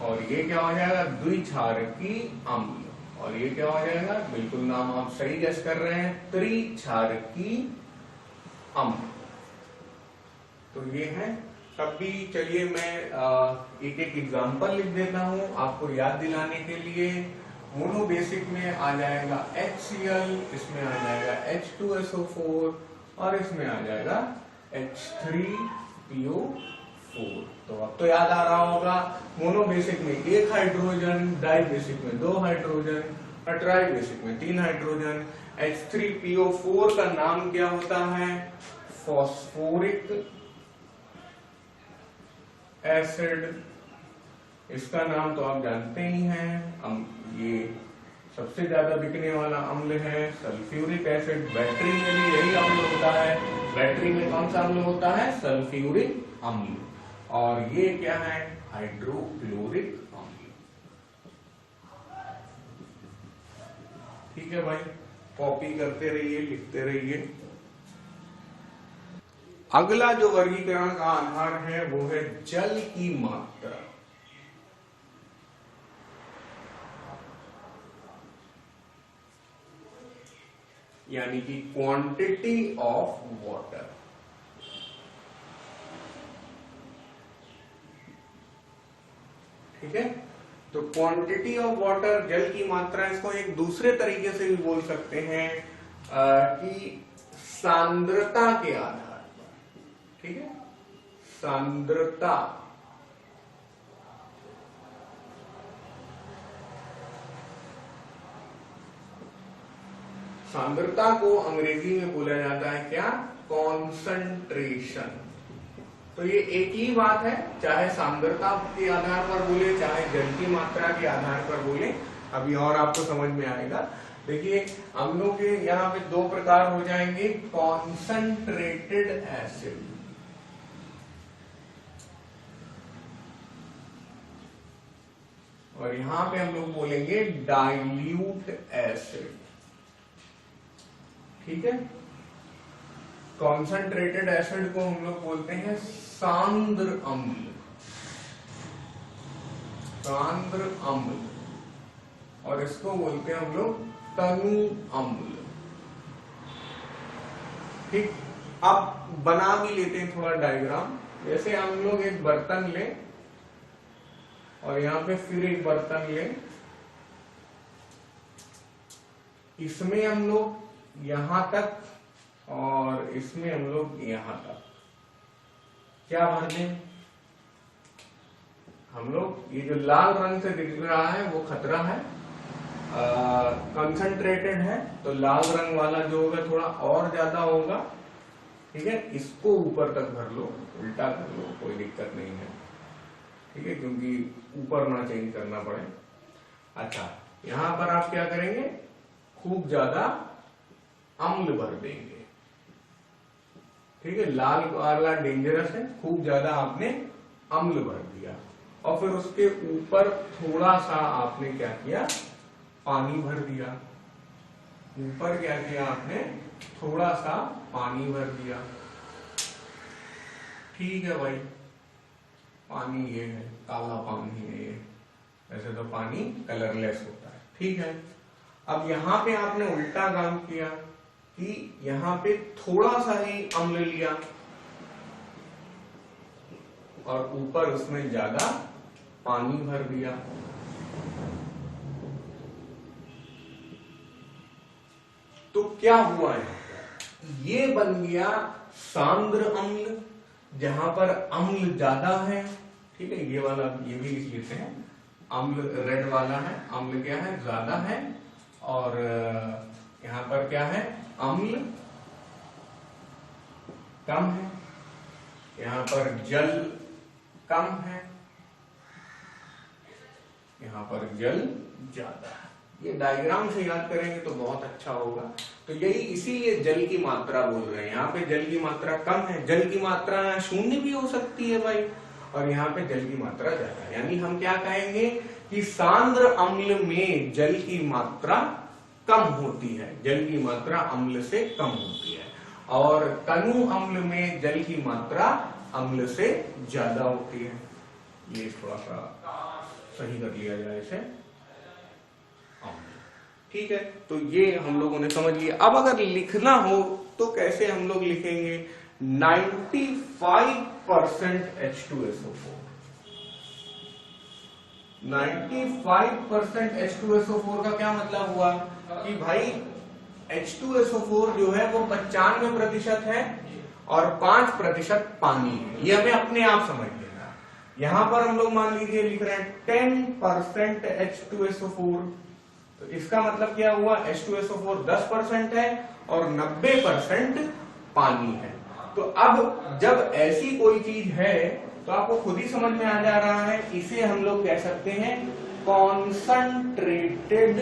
और ये क्या हो जाएगा, द्विक्षारकी अम्ल। और ये क्या हो जाएगा, बिल्कुल नाम आप सही गेस कर रहे हैं, त्रिक्षारकी अम्ल। तो ये है। तब भी चलिए मैं एक एक एग्जांपल लिख देता हूं आपको याद दिलाने के लिए। मोनोबेसिक में आ जाएगा HCl, इसमें आ जाएगा H2SO4 और इसमें आ जाएगा H3PO4। तो अब तो याद आ रहा होगा, मोनोबेसिक में एक हाइड्रोजन, डाइबेसिक में 2 हाइड्रोजन और ट्राइबेसिक में 3 हाइड्रोजन। H3PO4 का नाम क्या होता है, फॉस्फोरिक एसिड। इसका नाम तो आप जानते ही हैं, ये सबसे ज्यादा बिकने वाला अम्ल है सल्फ्यूरिक एसिड। बैटरी में भी यही अम्ल होता है, बैटरी में कौन सा अम्ल होता है, सल्फ्यूरिक अम्ल। और ये क्या है, हाइड्रोक्लोरिक अम्ल। ठीक है भाई, कॉपी करते रहिए, लिखते रहिए। अगला जो वर्गीकरण का आधार है वो है जल की मात्रा, यानी कि क्वांटिटी ऑफ वाटर। ठीक है। तो क्वांटिटी ऑफ वाटर, जल की मात्रा, इसको एक दूसरे तरीके से भी बोल सकते हैं कि सांद्रता के आधार पर, ठीक है, सांद्रता, सांद्रता को अंग्रेजी में बोला जाता है क्या, कॉन्सेंट्रेशन। तो ये एक ही बात है, चाहे सांद्रता के आधार पर बोले, चाहे जल की मात्रा के आधार पर बोले, अभी और आपको समझ में आएगा। देखिए अम्लों के यहाँ पे दो प्रकार हो जाएंगे, कॉन्सेंट्रेटेड एसिड और यहाँ पे हम लोग बोलेंगे डाइल्यूट एसिड, ठीक है। कॉन्सेंट्रेटेड एसिड को हम लोग बोलते हैं सांद्र अम्ल, सांद्र अम्ल, और इसको बोलते हैं हम लोग तनु अम्ल, ठीक। अब बना भी लेते हैं थोड़ा डायग्राम। जैसे हम लोग एक बर्तन लें और यहां पे फिर एक बर्तन लें, इसमें हम लोग यहां तक और इसमें हम लोग यहां तक क्या भर दें, हम लोग ये जो लाल रंग से दिख रहा है वो खतरा है, कंसंट्रेटेड है, तो लाल रंग वाला जो होगा थोड़ा और ज्यादा होगा, ठीक है। इसको ऊपर तक भर लो, उल्टा कर लो, कोई दिक्कत नहीं है, ठीक है, क्योंकि ऊपर ना चेंज करना पड़े। अच्छा, यहां पर आप क्या करेंगे, खूब ज्यादा अम्ल भर देंगे, ठीक है। लाल वाला डेंजरस है, खूब ज्यादा आपने अम्ल भर दिया और फिर उसके ऊपर थोड़ा सा आपने क्या किया, पानी भर दिया। ऊपर क्या किया आपने, थोड़ा सा पानी भर दिया, ठीक है भाई। पानी ये है, काला पानी है ये, वैसे तो पानी कलरलेस होता है, ठीक है। अब यहां पे आपने उल्टा काम किया कि यहां पे थोड़ा सा ही अम्ल लिया और ऊपर उसमें ज्यादा पानी भर दिया। तो क्या हुआ है, ये बन गया सांद्र अम्ल, जहां पर अम्ल ज्यादा है, ठीक है। ये वाला ये भी लिख लेते हैं, अम्ल रेड वाला है, अम्ल क्या है, ज्यादा है, और यहां पर क्या है, अम्ल कम है, यहां पर जल कम है, यहां पर जल ज्यादा है। ये डायग्राम से याद करेंगे तो बहुत अच्छा होगा। तो यही इसीलिए जल की मात्रा बोल रहे हैं, यहाँ पे जल की मात्रा कम है, जल की मात्रा शून्य भी हो सकती है भाई, और यहाँ पे जल की मात्रा ज्यादा है। यानी हम क्या कहेंगे कि सांद्र अम्ल में जल की मात्रा कम होती है, जल की मात्रा अम्ल से कम होती है, और तनु अम्ल में जल की मात्रा अम्ल से ज्यादा होती है। ये थोड़ा सा सही कर लिया जाए इसे, ठीक है। तो ये हम लोगों ने समझ लिया। अब अगर लिखना हो तो कैसे हम लोग लिखेंगे, 95% H2SO4, 95% H2SO4 का क्या मतलब हुआ कि भाई H2SO4 जो है वो 95% है और 5% पानी है। ये हमें अपने आप समझ लेना। यहां पर हम लोग मान लीजिए लिख रहे हैं 10% H2SO4, तो इसका मतलब क्या हुआ, H2SO4 10% है और 90% पानी है। तो अब जब ऐसी कोई चीज है तो आपको खुद ही समझ में आ जा रहा है, इसे हम लोग कह सकते हैं कॉन्संट्रेटेड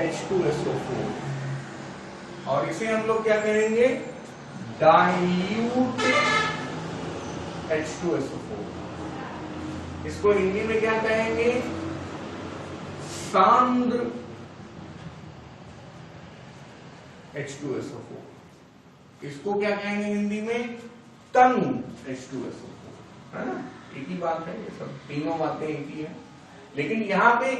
H2SO4, और इसे हम लोग क्या कहेंगे, डाइल्यूट H2SO4। इसको हिंदी में क्या कहेंगे, सांद्र H2SO4। इसको क्या कहेंगे हिंदी में, तनु H2SO4, है ना, एक ही बात है, ये सब तीनों बातें एक ही है। लेकिन यहाँ पे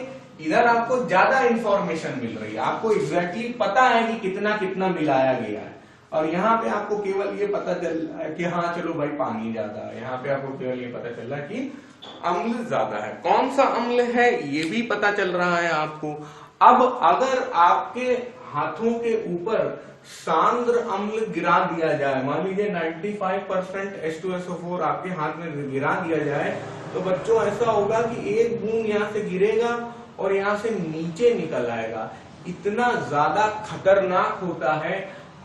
इधर आपको ज्यादा इंफॉर्मेशन मिल रही है, आपको एग्जैक्टली पता है कि कितना कितना मिलाया गया है, और यहाँ पे आपको केवल ये पता चल रहा है कि हाँ चलो भाई पानी ज्यादा है, यहाँ पे आपको केवल ये पता चल रहा है कि अम्ल ज्यादा है। कौन सा अम्ल है ये भी पता चल रहा है आपको। अब अगर आपके हाथों के ऊपर सांद्र अम्ल गिरा दिया जाए, मान लीजिए 95% H2SO4 आपके हाथ में गिरा दिया जाए, तो बच्चों ऐसा होगा कि एक बूंद यहाँ से गिरेगा और यहाँ से नीचे निकल आएगा। इतना ज्यादा खतरनाक होता है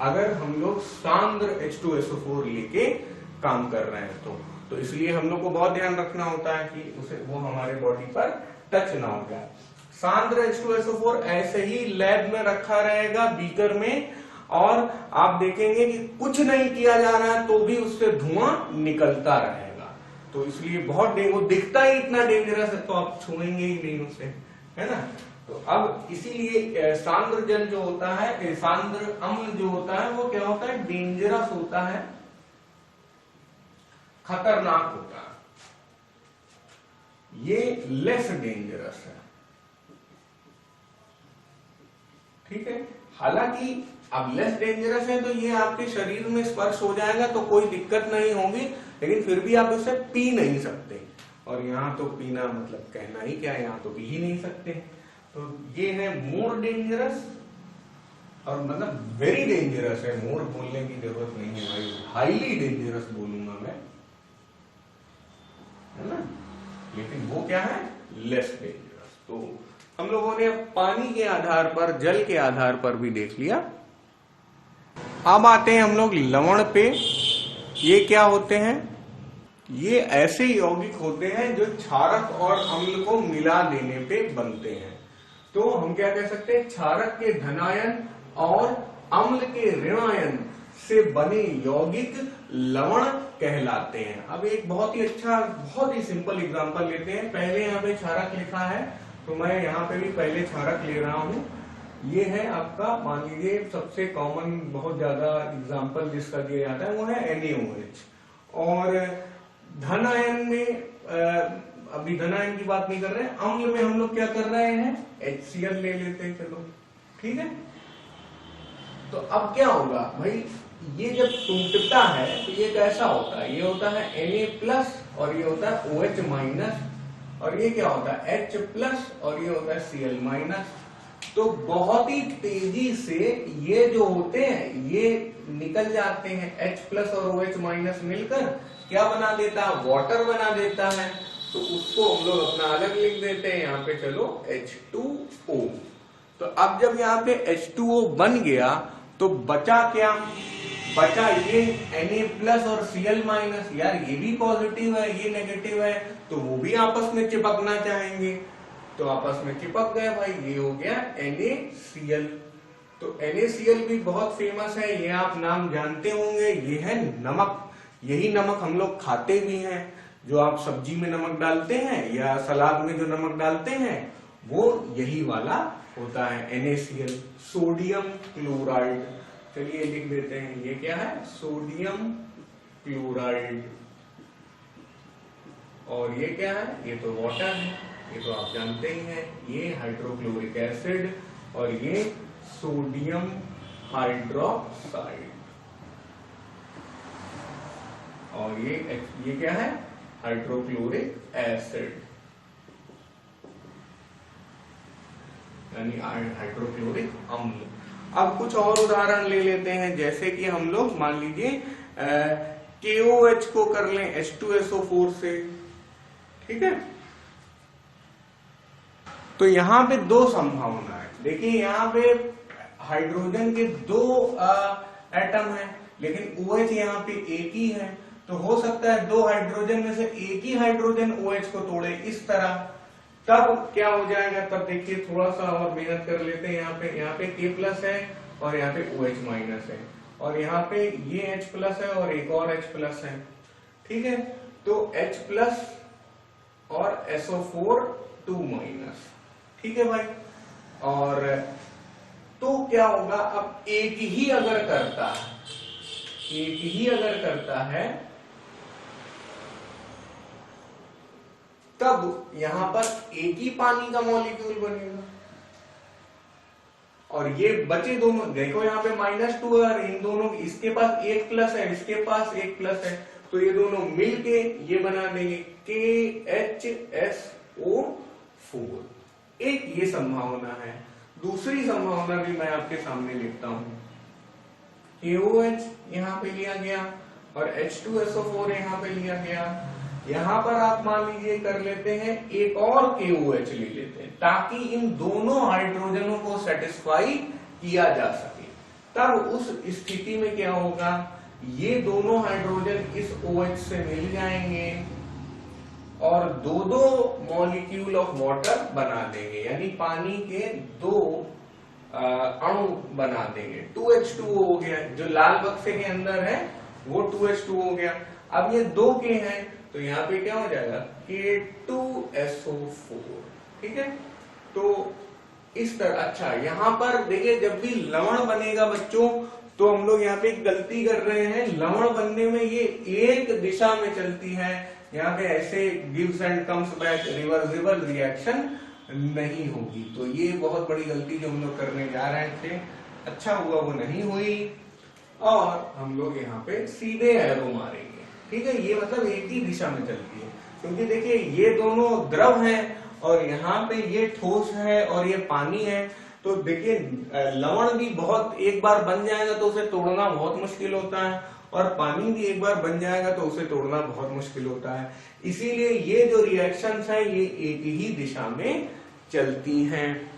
अगर हम लोग सांद्र H2SO4 लेके काम कर रहे हैं तो इसलिए हम लोग को बहुत ध्यान रखना होता है कि उसे वो हमारे बॉडी पर टच ना हो जाए। सांद्र H2SO4 ऐसे ही लैब में रखा रहेगा बीकर में, और आप देखेंगे कि कुछ नहीं किया जा रहा है तो भी उससे धुआं निकलता रहेगा। तो इसलिए बहुत वो दिखता ही इतना डेंजरस है तो आप छुएंगे ही नहीं उसे, है ना। तो अब इसीलिए सांद्र जल जो होता है, सांद्र अम्ल जो होता है वो क्या होता है, डेंजरस होता है, खतरनाक होता है। ये लेस डेंजरस है, ठीक है। हालांकि अब लेस डेंजरस है तो ये आपके शरीर में स्पर्श हो जाएगा तो कोई दिक्कत नहीं होगी, लेकिन फिर भी आप उसे पी नहीं सकते। और यहाँ तो पीना मतलब कहना ही क्या है, यहाँ तो पी ही नहीं सकते। तो ये है मोर डेंजरस, और मतलब वेरी डेंजरस है। मोर बोलने की जरूरत नहीं है भाई, हाईली डेंजरस बोलूंगा मैं, है ना। लेकिन वो क्या है, लेस डेंजरस। तो हम लोगों ने पानी के आधार पर, जल के आधार पर भी देख लिया। अब आते हैं हम लोग लवण पे। ये क्या होते हैं, ये ऐसे यौगिक होते हैं जो क्षारक और अम्ल को मिला देने पे बनते हैं। तो हम क्या कह सकते हैं, क्षारक के धनायन और अम्ल के ऋणायन से बने यौगिक लवण कहलाते हैं। अब एक बहुत ही अच्छा, बहुत ही सिंपल एग्जांपल लेते हैं। पहले यहाँ पे क्षारक लिखा है तो मैं यहाँ पे भी पहले क्षारक ले रहा हूँ। ये है आपका, मान लीजिए सबसे कॉमन बहुत ज्यादा एग्जांपल जिसका दिया जाता है वो है NaOH। और धन आयन में अभी धन आयन की बात नहीं कर रहे हैं, अम्ल में हम लोग क्या कर रहे हैं, HCl ले लेते हैं, चलो ठीक है। तो अब क्या होगा भाई, ये जब टूटता है तो ये कैसा होता है, ये होता है Na+ और ये होता है OH-, और ये क्या होता है H+ और ये होता है Cl-। तो बहुत ही तेजी से ये जो होते हैं ये निकल जाते हैं, H+ और OH- मिलकर क्या बना देता है, वाटर बना देता है। तो उसको हम लोग अपना अलग लिख देते हैं यहाँ पे, चलो H2O। तो अब जब यहाँ पे H2O बन गया तो बचा क्या, बचा ये Na+ और Cl-। यार ये भी पॉजिटिव है, ये नेगेटिव है, तो वो भी आपस में चिपकना चाहेंगे, तो आपस में चिपक गए भाई, ये हो गया NaCl। तो NaCl भी बहुत फेमस है, ये आप नाम जानते होंगे, ये है नमक। यही नमक हम लोग खाते भी हैं, जो आप सब्जी में नमक डालते हैं या सलाद में जो नमक डालते हैं वो यही वाला होता है NaCl, सोडियम क्लोराइड। चलिए लिख देते हैं, ये क्या है, सोडियम क्लोराइड। और ये क्या है, ये तो वाटर है, ये तो आप जानते ही हैं, ये हाइड्रोक्लोरिक एसिड और ये सोडियम हाइड्रोक्साइड। और ये क्या है, हाइड्रोक्लोरिक एसिड, यानी हाइड्रोक्लोरिक अम्ल। अब कुछ और उदाहरण ले लेते हैं, जैसे कि हम लोग मान लीजिए KOH को कर लें H2SO4 से, ठीक है। तो यहाँ पे दो संभावना है, देखिए यहाँ पे हाइड्रोजन के दो एटम है, लेकिन OH यहाँ पे एक ही है। तो हो सकता है दो हाइड्रोजन में से एक ही हाइड्रोजन OH को तोड़े इस तरह, तब क्या हो जाएगा, तब देखिए थोड़ा सा और मेहनत कर लेते हैं। यहाँ पे K+ है और यहाँ पे OH- है, और यहाँ पे ये H+ है और एक और H+ है, ठीक है। तो H+ और SO4 2-, ठीक है भाई। और तो क्या होगा, अब एक ही अगर करता है तब यहां पर एक ही पानी का मॉलिक्यूल बनेगा, और ये बचे दोनों, देखो यहाँ पे -2 है और इन दोनों, इसके पास एक प्लस है, इसके पास एक प्लस है, तो ये दोनों मिलके ये बना देंगे KHSO4। एक ये संभावना है। दूसरी संभावना भी मैं आपके सामने लिखता हूं, KOH यहां पे लिया गया और H2SO4 यहां पे लिया गया। यहां पर आप मान लीजिए कर लेते हैं एक और KOH ले लेते हैं, ताकि इन दोनों हाइड्रोजनों को सेटिस्फाई किया जा सके। तब उस स्थिति में क्या होगा, ये दोनों हाइड्रोजन इस OH से मिल जाएंगे और दो मॉलिक्यूल ऑफ वाटर बना देंगे, यानी पानी के 2 अणु बना देंगे। 2H2O हो गया, जो लाल बक्से के अंदर है वो 2H2O हो गया। अब ये 2 के हैं तो यहाँ पे क्या हो जाएगा, K2SO4। ठीक है, तो इस तरह। अच्छा, यहाँ पर देखिए जब भी लवण बनेगा बच्चों, तो हम लोग यहाँ पे एक गलती कर रहे हैं। लवण बनने में ये एक दिशा में चलती है, यहाँ पे ऐसे gives and comes back reversible reaction नहीं होगी। तो ये बहुत बड़ी गलती जो हम लोग करने जा रहे थे, अच्छा हुआ वो नहीं हुई और हम लोग यहाँ पे सीधे एरो मारेंगे। ठीक है, ये मतलब एक ही दिशा में चलती है, क्योंकि देखिए ये दोनों द्रव हैं और यहाँ पे ये ठोस है और ये पानी है। तो देखिए लवण भी बहुत, एक बार बन जाएगा तो उसे तोड़ना बहुत मुश्किल होता है, और पानी भी एक बार बन जाएगा तो उसे तोड़ना बहुत मुश्किल होता है। इसीलिए ये जो रिएक्शंस हैं ये एक ही दिशा में चलती हैं।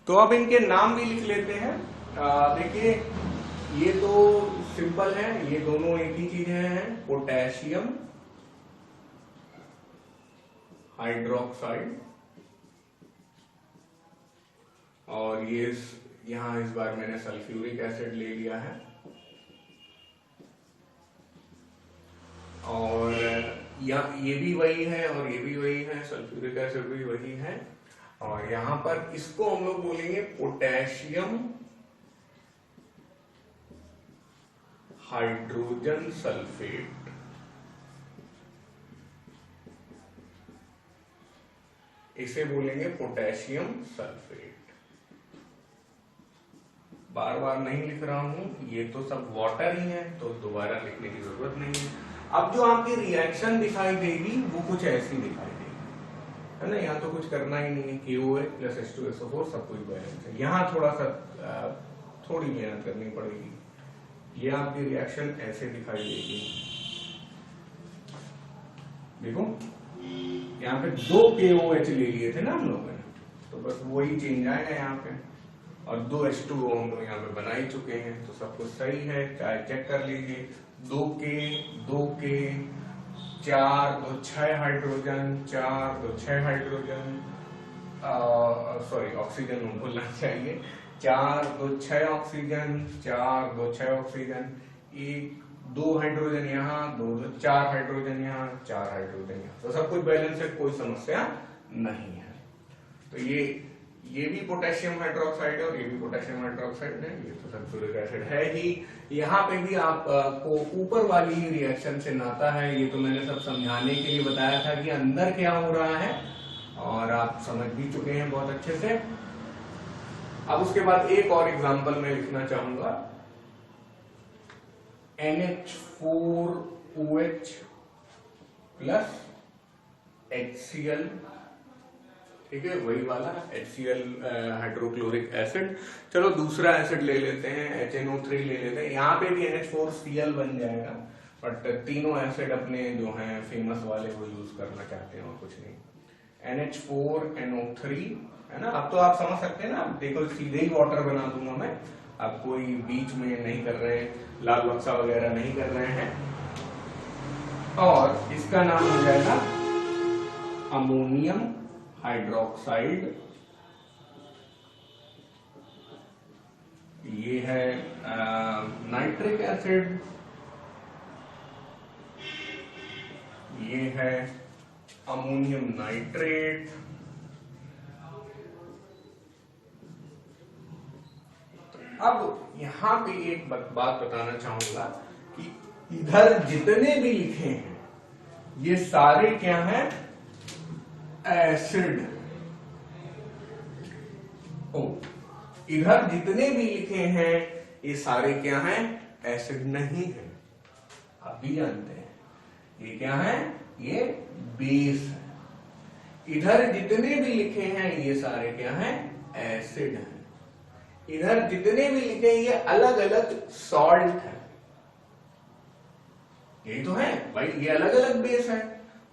तो अब इनके नाम भी लिख लेते हैं। देखिए ये तो सिंपल है, ये दोनों एक ही चीजें हैं, पोटेशियम हाइड्रोक्साइड, और ये यहां इस बार मैंने सल्फ्यूरिक एसिड ले लिया है, और ये भी वही है और ये भी वही है, सल्फ्यूरिक एसिड भी वही है। और यहां पर इसको हम लोग बोलेंगे पोटेशियम हाइड्रोजन सल्फेट। इसे बोलेंगे पोटेशियम सल्फेट। बार बार नहीं लिख रहा हूं, ये तो सब वाटर ही है, तो दोबारा लिखने की जरूरत नहीं है। अब जो आपकी रिएक्शन दिखाई देगी वो कुछ ऐसी दिखाई देगी, है ना। यहाँ तो कुछ करना ही नहीं है, KOH प्लस H2SO4 सब कुछ बैलेंस है। यहाँ थोड़ा सा थोड़ी मेहनत करनी पड़ेगी। ये आपकी रिएक्शन ऐसे दिखाई देगी, देखो यहाँ पे 2 KOH ले लिए थे ना हम लोगों ने, तो बस वही चेंज आएगा यहाँ पे, और 2 H2O हम लोग यहाँ पे बना ही चुके हैं, तो सब कुछ सही है। चाहे चेक कर लीजिए, 2 के 4 2 6 हाइड्रोजन, 4 2 6 हाइड्रोजन, सॉरी ऑक्सीजन बोलना चाहिए, 4 2 6 ऑक्सीजन, 4 2 6 ऑक्सीजन, 1 2 हाइड्रोजन यहाँ, 2 2 4 हाइड्रोजन यहाँ, 4 हाइड्रोजन यहाँ, तो सब कुछ बैलेंस है, कोई समस्या नहीं है। तो ये भी पोटेशियम हाइड्रोक्साइड है और ये भी पोटेशियम हाइड्रोक्साइड है, ये तो सल्फ्यूरिक एसिड है ही। यहाँ पे भी आपको ऊपर वाली ही रिएक्शन से नाता है, ये तो मैंने सब समझाने के लिए बताया था कि अंदर क्या हो रहा है, और आप समझ भी चुके हैं बहुत अच्छे से। अब उसके बाद एक और एग्जांपल मैं लिखना चाहूंगा, NH4OH प्लस HCl, ठीक है, वही वाला HCl हाइड्रोक्लोरिक एसिड। चलो दूसरा एसिड ले लेते हैं, HNO3 ले लेते हैं। यहाँ पे भी NH4Cl बन जाएगा, बट तीनों एसिड अपने जो हैं फेमस वाले वो यूज करना चाहते हैं और कुछ नहीं। NH4NO3 है ना। अब तो आप समझ सकते हैं ना, देखो सीधे ही वाटर बना दूंगा मैं, अब कोई बीच में नहीं कर रहे हैं, लाल बक्सा वगैरह नहीं कर रहे हैं। और इसका नाम हो जाएगा अमोनियम हाइड्रोक्साइड। ये है नाइट्रिक एसिड, ये है अमोनियम नाइट्रेट, अब यहां पे एक बात बताना चाहूंगा कि इधर जितने भी लिखे हैं ये सारे क्या हैं, एसिड। ओ इधर जितने भी लिखे हैं ये सारे क्या हैं, एसिड नहीं है, आप भी जानते हैं। ये क्या है, ये बेस है। इधर जितने भी लिखे हैं ये सारे क्या हैं, एसिड हैं। इधर जितने भी लिखे हैं ये अलग अलग सॉल्ट है। यही तो है भाई, ये अलग अलग बेस है,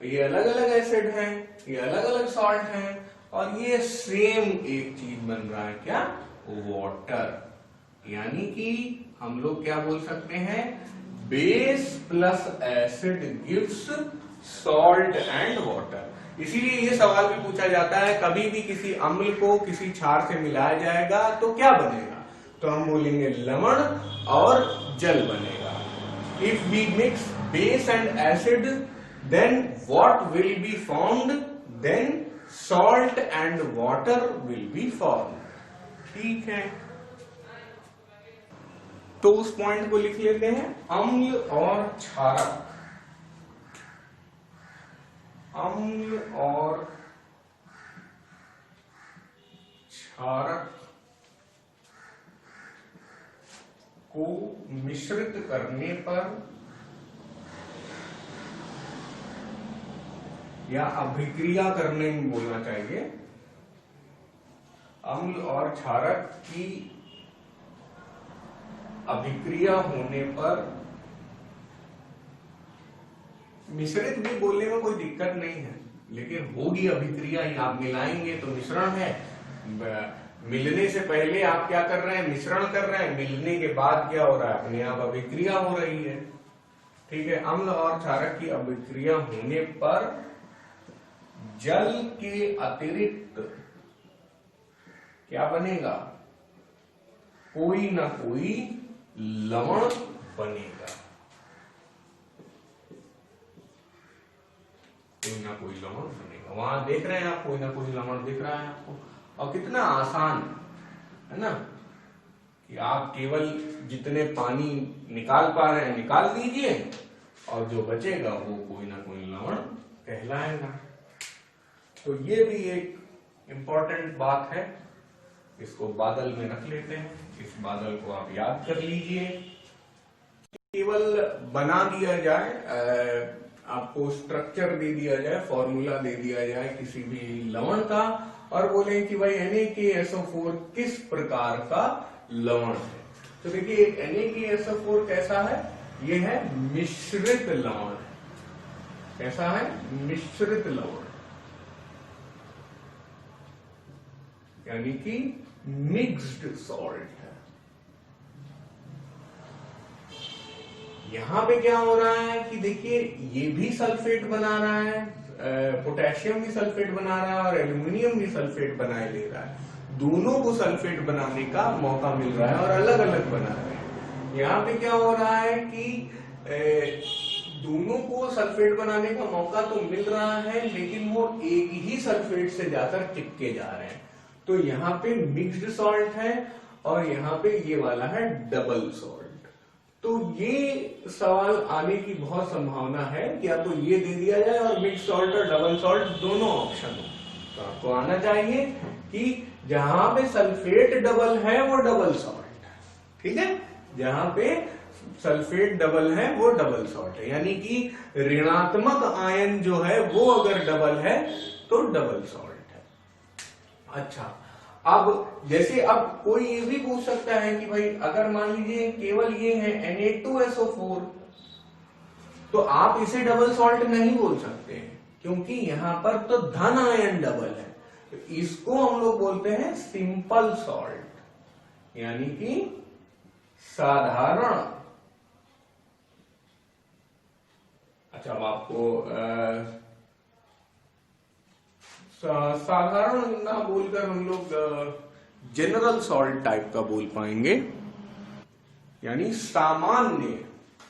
ये अलग अलग एसिड है, ये अलग अलग सॉल्ट है, और ये सेम एक चीज बन रहा है, क्या, वाटर। यानी कि हम लोग क्या बोल सकते हैं, base plus acid gives salt and water. इसीलिए ये सवाल भी पूछा जाता है, कभी भी किसी अम्ल को किसी क्षार से मिलाया जाएगा तो क्या बनेगा, तो हम बोलेंगे लवण और जल बनेगा। If we mix base and acid then what will be formed, then salt and water will be formed। ठीक है, तो उस पॉइंट को लिख लेते हैं, अम्ल और क्षारक, अम्ल और क्षारक को मिश्रित करने पर या अभिक्रिया करने में बोलना चाहिए, अम्ल और क्षारक की अभिक्रिया होने पर, मिश्रित भी बोलने में कोई दिक्कत नहीं है, लेकिन होगी अभिक्रिया ही, आप मिलाएंगे तो मिश्रण है। मिलने से पहले आप क्या कर रहे हैं, मिश्रण कर रहे हैं, मिलने के बाद क्या हो रहा है, अपने आप अभिक्रिया हो रही है। ठीक है, अम्ल और क्षारक की अभिक्रिया होने पर जल के अतिरिक्त क्या बनेगा, कोई ना कोई लवण बनेगा, कोई ना कोई लवण बनेगा। वहां देख रहे हैं आप, कोई ना कोई लवण दिख रहा है आपको, और कितना आसान है ना, कि आप केवल जितने पानी निकाल पा रहे हैं निकाल दीजिए, और जो बचेगा वो कोई ना कोई लवण कहलाएगा। तो ये भी एक इंपॉर्टेंट बात है, इसको बादल में रख लेते हैं, इस बादल को आप याद कर लीजिए। केवल बना दिया जाए, आपको स्ट्रक्चर दे दिया जाए, फॉर्मूला दे दिया जाए किसी भी लवण का, और बोले कि भाई NaKSO4 किस प्रकार का लवण है। तो देखिए NaKSO4 कैसा है, ये है मिश्रित लवण। कैसा है, मिश्रित लवण, यानी कि मिक्स्ड सॉल्ट है। यहां पे क्या हो रहा है कि देखिए ये भी सल्फेट बना रहा है, पोटेशियम भी सल्फेट बना रहा है और एल्यूमिनियम भी सल्फेट बनाए ले रहा है। दोनों को सल्फेट बनाने का मौका मिल रहा है और अलग अलग बना रहे हैं। यहाँ पे क्या हो रहा है कि दोनों को सल्फेट बनाने का मौका तो मिल रहा है, लेकिन वो एक ही सल्फेट से जाकर चिपके जा रहे हैं। तो यहाँ पे मिक्स्ड सॉल्ट है और यहाँ पे ये वाला है डबल सॉल्ट। तो ये सवाल आने की बहुत संभावना है कि आपको ये दे दिया जाए और मिक्स सॉल्ट और डबल सॉल्ट दोनों ऑप्शन हो, तो आपको आना चाहिए कि जहां पे सल्फेट डबल है वो डबल सॉल्ट है। ठीक है, जहां पे सल्फेट डबल है वो डबल सॉल्ट है, यानी कि ऋणात्मक आयन जो है वो अगर डबल है तो डबल सॉल्ट है। अच्छा, अब जैसे अब कोई ये भी पूछ सकता है कि भाई अगर मान लीजिए केवल ये है Na2SO4, तो आप इसे डबल सॉल्ट नहीं बोल सकते हैं, क्योंकि यहां पर तो धन आयन डबल है। तो इसको हम लोग बोलते हैं सिंपल सॉल्ट, यानी कि साधारण। अच्छा, अब आपको साधारण ना बोलकर हम लोग जनरल सॉल्ट टाइप का बोल पाएंगे, यानी सामान्य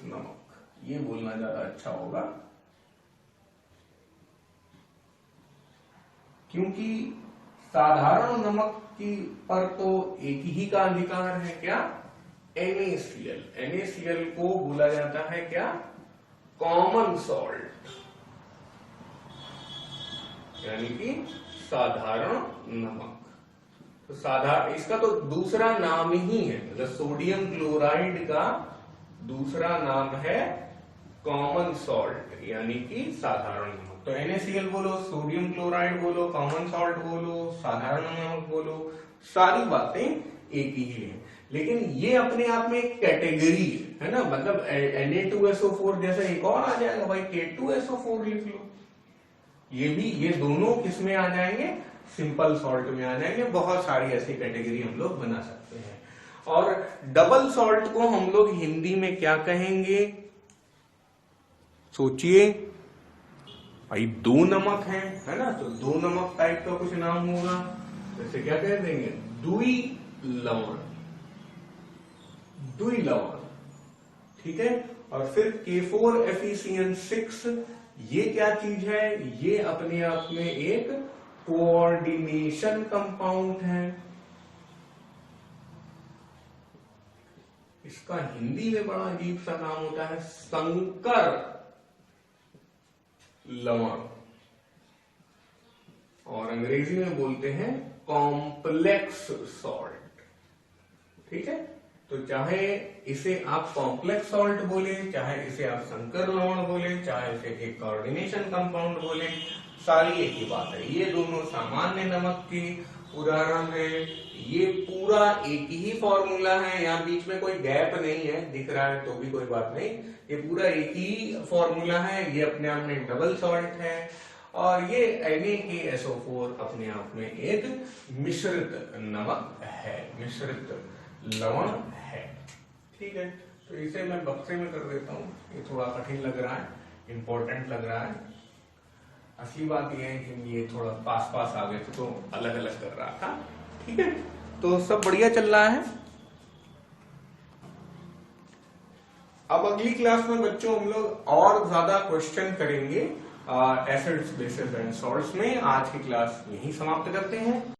नमक, ये बोलना ज्यादा अच्छा होगा, क्योंकि साधारण नमक की पर तो एक ही का अधिकार है, क्या, NaCl। NaCl को बोला जाता है क्या, कॉमन सॉल्ट, यानी कि साधारण नमक। तो साधारण, इसका तो दूसरा नाम ही है, मतलब सोडियम क्लोराइड का दूसरा नाम है कॉमन सॉल्ट, यानी कि साधारण नमक। तो NaCl बोलो, सोडियम क्लोराइड बोलो, कॉमन सॉल्ट बोलो, साधारण नमक बोलो, सारी बातें एक ही है, लेकिन ये अपने आप में एक कैटेगरी है ना। मतलब Na2SO4 जैसा एक और आ जाएगा भाई, K2SO4 लिख लो। ये दोनों किस में आ जाएंगे, सिंपल सॉल्ट में आ जाएंगे। बहुत सारी ऐसी कैटेगरी हम लोग बना सकते हैं। और डबल सॉल्ट को हम लोग हिंदी में क्या कहेंगे, सोचिए भाई। दो नमक है ना, तो दो नमक टाइप का कुछ नाम होगा, जैसे क्या कह देंगे, द्वि लवण, द्वि लवण, ठीक है। और फिर K4FeCN6, ये क्या चीज है, ये अपने आप में एक कोऑर्डिनेशन कंपाउंड है। इसका हिंदी में बड़ा अजीब सा नाम होता है, संकर लवण, और अंग्रेजी में बोलते हैं कॉम्प्लेक्स सॉल्ट, ठीक है। तो चाहे इसे आप कॉम्प्लेक्स सॉल्ट बोले, चाहे इसे आप संकर लवण बोले, चाहे इसे एक कोऑर्डिनेशन कंपाउंड बोले, सारी एक ही बात है। ये दोनों सामान्य नमक के उदाहरण है। ये पूरा एक ही फॉर्मूला है, यहाँ बीच में कोई गैप नहीं है, दिख रहा है तो भी कोई बात नहीं, ये पूरा एक ही फॉर्मूला है। ये अपने आप में डबल सॉल्ट है, और ये NaKSO4 अपने आप में एक मिश्रित नमक है, मिश्रित लवण है, ठीक है। तो इसे मैं बक्से में कर देता हूँ, ये थोड़ा कठिन लग रहा है, इंपॉर्टेंट लग रहा है। असली बात यह है कि ये थोड़ा पास पास आ गए थे तो अलग अलग कर रहा था, ठीक है। तो सब बढ़िया चल रहा है। अब अगली क्लास में बच्चों हम लोग और ज्यादा क्वेश्चन करेंगे एसिड्स, बेसिस एंड सॉल्ट्स में। आज की क्लास यहीं समाप्त करते हैं।